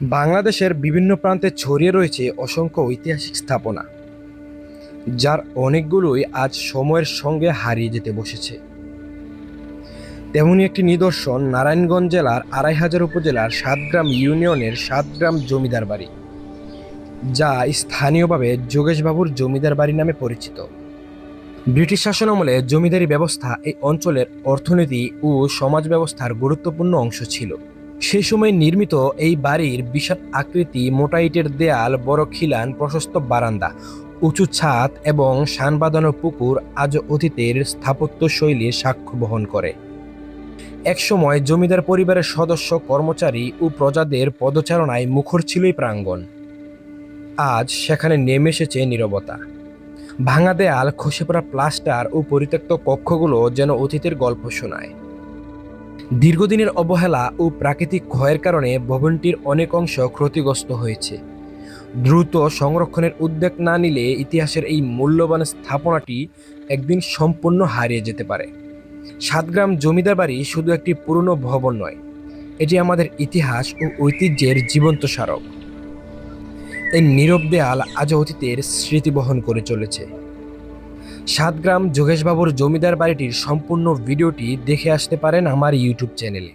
বাংলাদেশের বিভিন্ন প্রান্তে ছড়িয়ে রয়েছে অসংখ্য ঐতিহাসিক স্থাপনা, যার অনেকগুলোই আজ সময়ের সঙ্গে হারিয়ে যেতে বসেছে। তেমনি একটি নিদর্শন নারায়ণগঞ্জ জেলার আড়াইহাজার উপজেলার সাতগ্রাম ইউনিয়নের সাতগ্রাম জমিদার বাড়ি, যা স্থানীয়ভাবে যোগেশবাবুর জমিদার বাড়ি নামে পরিচিত। ব্রিটিশ শাসনামলে জমিদারি ব্যবস্থা এই অঞ্চলের অর্থনীতি ও সমাজ ব্যবস্থার গুরুত্বপূর্ণ অংশ ছিল। সেই সময় নির্মিত এই বাড়ির বিশাল আকৃতি, মোটা ইটের দেয়াল, বড় খিলান, প্রশস্ত বারান্দা, উঁচু ছাদ এবং শান বাঁধানো পুকুর আজও অতীতের স্থাপত্য শৈলীর সাক্ষ্য বহন করে। একসময় জমিদার পরিবারের সদস্য, কর্মচারী ও প্রজাদের পদচারণায় মুখর ছিল এই প্রাঙ্গণ। আজ সেখানে নেমে এসেছে নীরবতা। ভাঙা দেয়াল, খসে পড়া প্লাস্টার ও পরিত্যক্ত কক্ষগুলো যেন অতীতের গল্প শোনায়। দীর্ঘদিনের অবহেলা ও প্রাকৃতিক ক্ষয়ের কারণে ভবনটির অনেক অংশ ক্ষতিগ্রস্ত হয়েছে। দ্রুত সংরক্ষণের উদ্যোগ না নিলে ইতিহাসের এই মূল্যবান স্থাপনাটি একদিন সম্পূর্ণ হারিয়ে যেতে পারে। সাতগ্রাম জমিদার বাড়ি শুধু একটি পুরনো ভবন নয়, এটি আমাদের ইতিহাস ও ঐতিহ্যের জীবন্ত স্মারক। এই নীরব দেয়াল আজ অতীতের স্মৃতি বহন করে চলেছে। সাতগ্রাম যোগেশবাবুর জমিদার বাড়িটির সম্পূর্ণ ভিডিওটি দেখে আসতে পারেন আমার ইউটিউব চ্যানেলে।